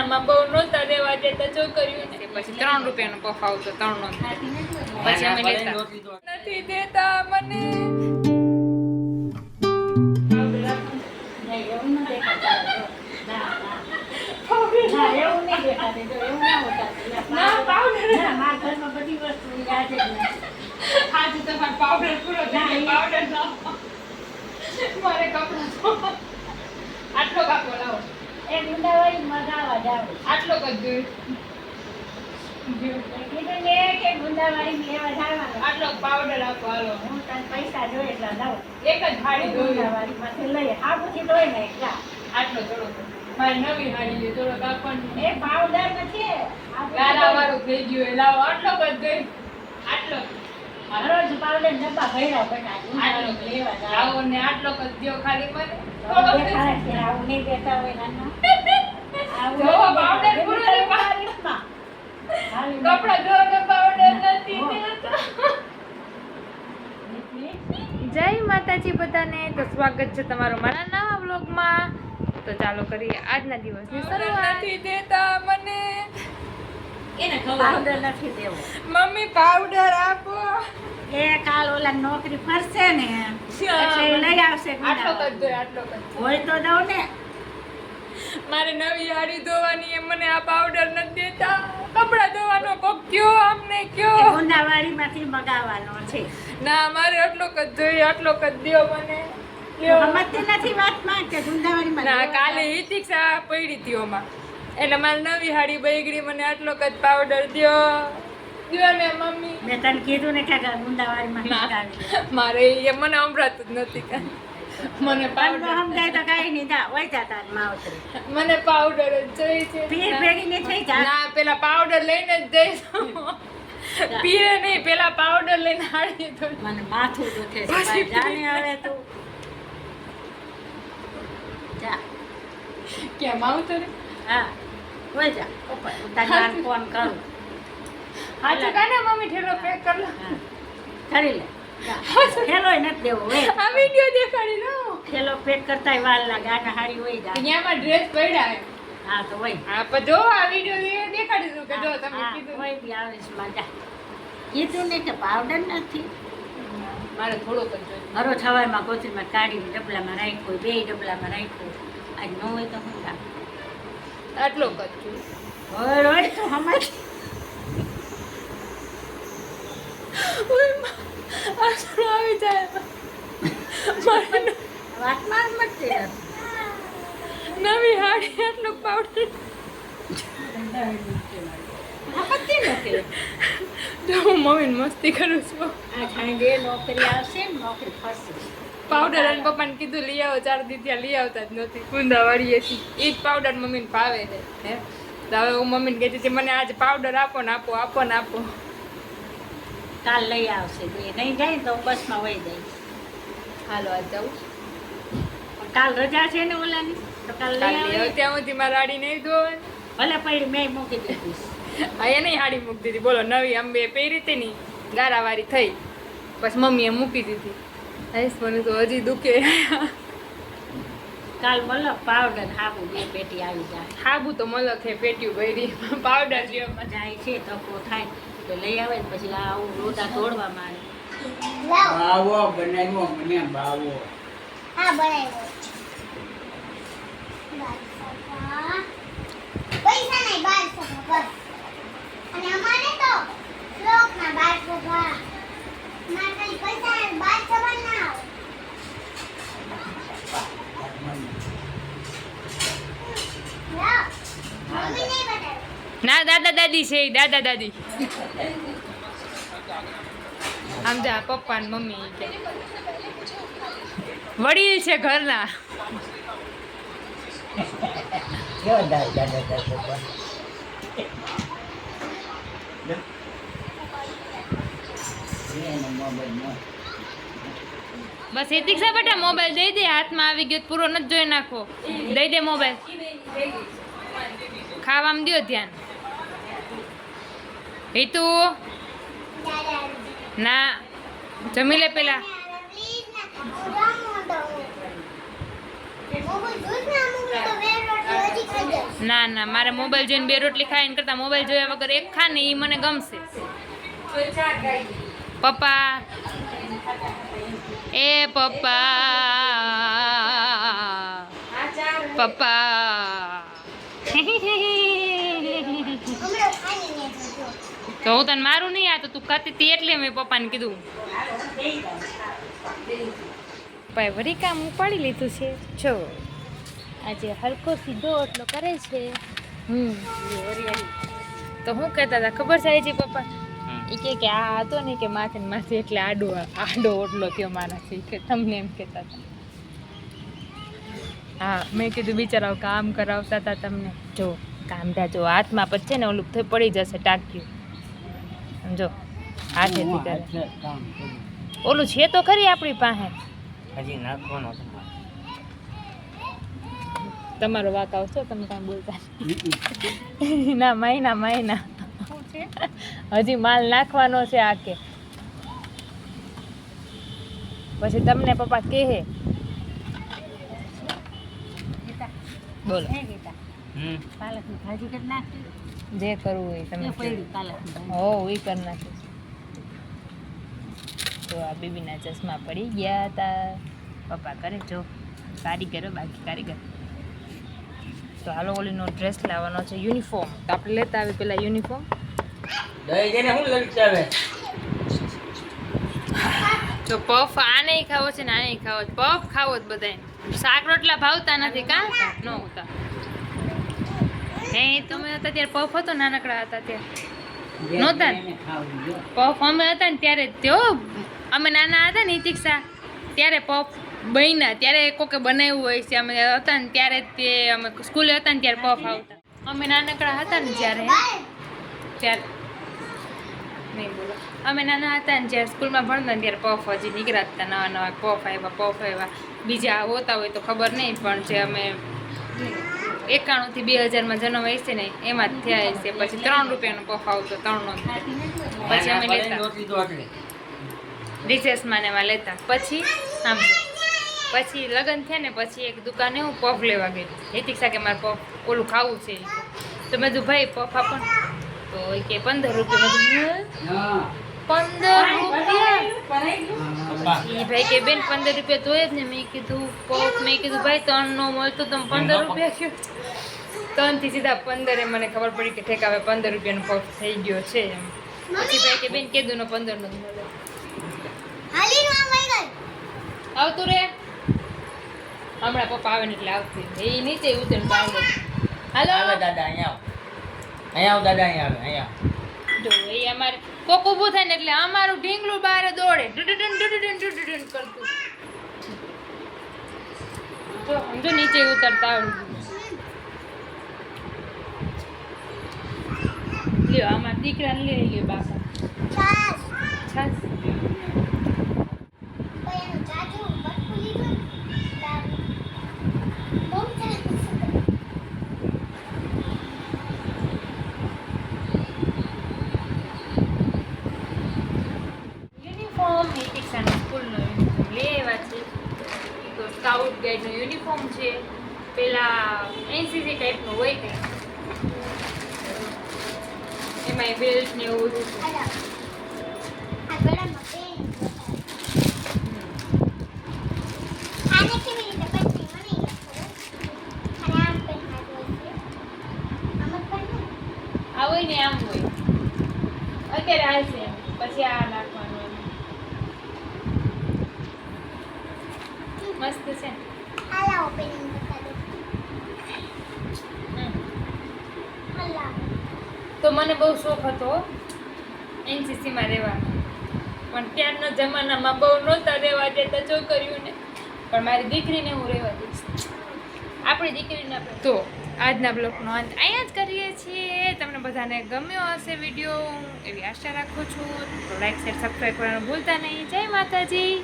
જમાનામાં બહુ નહોતા દેવા દેતા છોકરીઓને. પછી 3 રૂપિયાનો પફ આવતો 3 નો. પછી અમે લેતા નથી દેતા મને. પાવડર પૂરો પાવડર મારે કપડા આટલો કાપો લાવો એક મુંડાવાળી મગાવા જાવ આટલો કદ કીધું ને કે મુંડાવાળી લેવા જવાનો આટલો પાવડર આપો હાલો હું તને પૈસા જો એટલા લાવો એક જ હાડી મુંડાવાળી માંથી લઈ આ પછી તોય ને એટલા આટલો થોડો મારી નવી હાડી લે થોડો કાપણ એ પાવડર નથી ગારા વાળું થઈ ગયું લાવો આટલો કદ ગઈ આટલો રોજ પાવડર ડબ્બા ભર્યા બટા આટલો લેવા જાવ ને આટલો કદ દ્યો ખાલી મને થોડો દેખાડે આવું નહીં દેતા હોય નાના આવું જો પાવડર પૂરો દે પાવડરમાં કપડા ધોવાનો પાવડર નથી દેતા. જય માતાજી બધાને. તો સ્વાગત છે તમારું મારા નવા વ્લોગમાં. તો ચાલો કરીએ આજના દિવસની શરૂઆત. નથી દેતા મને એને પાવડર નથી દેવો મમ્મી પાવડર આપો એ કાલ ઓલા નોકરી ફરશે ને એટલે લઈ આવશે આટલો કદ દો આટલો કદ હોય તો દઉં ને મારે નવી હાડી ધોવાની એ મને આ પાવડર નથી દેતા કપડા ધોવાનો કોક કયો આમને કયો ગુંડાવાળી માંથી મગાવવાનો છે ના મારે આટલો કદ જોઈએ આટલો કદ દ્યો મને સમજતી નથી વાતમાં કે ગુંડાવાળી માં ના કાલે હિતિક્ષા પડી હતી ઓમાં એટલે મારી નવી હાડી બગડી મને આટલો કદ પાવડર દ્યો દ્યો ને મમ્મી મેં તને કીધું ને કે ગુંડાવાળી માં મારે એ મને સંભળાતું જ નથી કાંઈ મને પાવડર સમજાય તો કાંઈ નહીં દા હોય જતા માવતરી મને પાવડર જ જોઈએ છે પીર ભેગી નહીં થઈ જા ના પેલા પાવડર લઈને જ જઈશું પીરે નહીં પેલા પાવડર લઈને હાડી તો મને માથું દુખે છે ભાઈ જાને હવે તું જા કે માવતરી હા હોય જા ઉપર તાર ફોન કરું હા તો કાને મમ્મી ઠેલો પેક કર લો કરી લે ઠેલો નથી દેવો વે આ વિડિયો દેખાડી લો ઠેલો પેક કરતાય વાર લાગે આ હાડી હોય જા અહીંયામાં ડ્રેસ પડ્યા હા તો હોય હા પણ જો આ વિડિયો દેખાડી દઉં કે જો તમે કીધું હોય બી આવે છે મજા કીધું ને કે પાવડર નથી મારે થોડો જ જોઈએ હરો છવાઈમાં કોથળીમાં કાઢીને ડબલામાં રાખ્યો બે ડબલામાં રાખ્યો આજ ન હોય તો હું આટલો કચ્ચું હોય રોય તો હમણાં આવી જાય વાતમાં મત નવી હાડી આટલો પાવડર હું મમ્મીને મસ્તી કરું છું આ સાંજે નોકરી આવશે નોકરી ફરશે પાવડર અને પપ્પાને કીધું લઈ આવો 4 દી ત્યાં લઈ આવતા જ નથી કુંદાવાળીએથી એ જ પાવડર મમ્મીને ભાવે છે હે તો હવે હું મમ્મીને કહેતી હતી મને આજે પાવડર આપો ને આપો આપો ને આપો કાલ લઈ આવશે બે નહીં જાય તો બસમાં વહી જાય હાલો આજ જાઉં કાલ રજા છે ને ઓલાની તો કાલ લઈ આવે ત્યાં સુધી મારી હાડી નહીં ધોવાની ભલે પડી મેં મૂકી દીધી હા એ નહીં હાડી મૂકી દીધી બોલો નવી અંબે પહેરી હતી ની ગારાવાળી થઈ પછી મમ્મીએ મૂકી દીધી આઈસ મને તો હજી દુખે કાલ મલક પાવડર હાબુ બે પેટી આવી જાય હાબુ તો મલક હે પેટીયું ભરી પાવડર જેમાં જાય છે તકો થાય તો લઈ આવે ને પછી આવું રોટા તોડવા માંડે બાવો બનાવ્યો મને બાવો હા બનાવ્યો પૈસા નહીં 1200 બસ અને અમારે તો લોકના 1200 મારે પૈસા 1200 ના ના દાદા દાદી છે દાદા દાદી આમ જા પપ્પા ને મમ્મી કે વડીલ છે ઘરના બસ એ દીક્ષા બેટા મોબાઈલ દઈ દે હાથમાં આવી ગયો પૂરો નથી જોઈ નાખો દઈ દે મોબાઈલ ખાવામાં દ્યો ધ્યાન હિતુ ના જમી લે પેલા ના ના, મારે મોબાઈલ જોઈને 2 રોટલી ખાઈને કરતા મોબાઈલ જોયા વગર એક ખા ને એ મને ગમશે. પપ્પા, એ પપ્પા, પપ્પા. તો હું તને મારું નહીં, આ તો તું ખાતી હતી એટલે મેં પપ્પાને કીધું. પપ્પાએ વળી કામ ઉપાડી લીધું છે. જો આજે હલકો સીધો ઓટલો કરે છે. તો હું કહેતા હતા ખબર છે જી પપ્પા, એ કે આ હતો ને કે માથે ને માથે એટલે આડો ઓટલો થયો મારાથી, કે તમને એમ કહેતા હતા. હા, મેં કીધું બિચારાઓ કામ કરાવતા હતા તમને. જો કામડા જો હાથમાં પછી છે ને ઓલું પડી જશે ટાંક્યું. સમજો હાથેથી કરે. ઓલું છે તો ખરી આપણી પાસે. હજી નાખવાનો તમારો વાક આવશો, તમે કાંઈ બોલતા ના. મહિના હજી માલ નાખવાનો છે આ કે પછી તમને પપ્પા કહે બોલો જે કરવું હોય તમે હો એ કરી નાખીશ. તો આ બીબીના ચશ્મા પડી ગયા હતા. પપ્પા કરે જો કારીગરો, બાકી કારીગર. તો હાલો ઓલીનો ડ્રેસ લાવવાનો છે, યુનિફોર્મ. તો આપણે લેતા આવી પેલા યુનિફોર્મ. તો પફ આ નહીં ખાવો છે ને આ નહીં ખાવો છે, પફ ખાવો જ બધાને. શાક રોટલા ભાવતા નથી કા ન હોતા. હે તમે હતા ત્યારે પફ હતો, નાનકડા હતા ત્યારે નહોતા ને પફ. અમે હતા ને ત્યારે જો અમે નાના હતા ને ઈતિક્ષા ત્યારે પફ બન્યા, ત્યારે કોકે બનાવ્યું હોય છે. અમે હતા ને ત્યારે તે અમે સ્કૂલે હતા ને ત્યારે પફ આવતા. અમે નાનકડા હતા ને ત્યારે નહીં બોલો, અમે નાના હતા ને જ્યારે સ્કૂલમાં ભણતા ને ત્યારે પફ હજી નીકળ્યા હતા. નવા નવા પફ આવ્યા. બીજા હોતા હોય તો ખબર નહીં, પણ જે અમે 91 થી 2000 જન્મ હશે ને એમાં જ થયા હશે. પછી 3 રૂપિયાનો પફ આવતો, 3 નો. પછી અમે લેતા રિસેસમાં ને એમાં લેતા. પછી આમ પછી લગ્ન થયા ને પછી એક દુકાને હું પફ લેવા ગઈ. હિતિક્ષા કે મારે પફ ઓલું ખાવું છે. તો મેં કીધું ભાઈ પફ આપો. તો એ કે 15 રૂપિયા. 15 રૂપિયા પછી ભાઈ કે બેન 15 રૂપિયા તો જ ને. મેં કીધું પફ, મેં કીધું ભાઈ 3 નો મળતો તમે 15 રૂપિયા કયો. 3 થી સીધા 15 મને ખબર પડી કે ઠેક હવે 15 રૂપિયાનો પફ થઈ ગયો છે એમ. પછી ભાઈ કે બેન કીધું નો 15 નો મળે. આવતું રે હમણાં પપ્પા આવે ને એટલે આવતી. એ નીચે ઉતર પાડે. હાલો દાદા અહીંયા આવ દાદા અહીંયા જો એ અમારે કોક ઊભું થાય ને એટલે અમારું ઢીંગલું બહાર દોડે કરતું. જો સમજો નીચે ઉતરતા આવડતું. લ્યો અમારા દીકરાને લઈ લ્યો બાપા છાસ. સ્કૂલનો યુનિફોર્મ લેવા છે. તો સ્કાઉટ ગાઈડનો યુનિફોર્મ છે. પેલા એનસીસી ટાઈપનો હોય કે એમાં બેલ્ટ ને એવું આ હોય ને આમ હોય. અત્યારે હાલશે પછી આ નાખવાનું. મસ્ત છે. તો મને બહુ શોખ હતો એનસીસીમાં રહેવાનો, પણ ત્યારના જમાનામાં બહુ નહોતા રહેવા દેતા છોકરીઓને. પણ મારી દીકરીને હું રહેવા દઈશ. આપણી દીકરીને આપણે. તો આજના બ્લોગનો અંત અહીંયા જ કરીએ છીએ. તમને બધાને ગમ્યો હશે વિડીયો એવી આશા રાખું છું. તો લાઈક શેર સબસ્ક્રાઈબ કરવાનું ભૂલતા નહીં. જય માતાજી.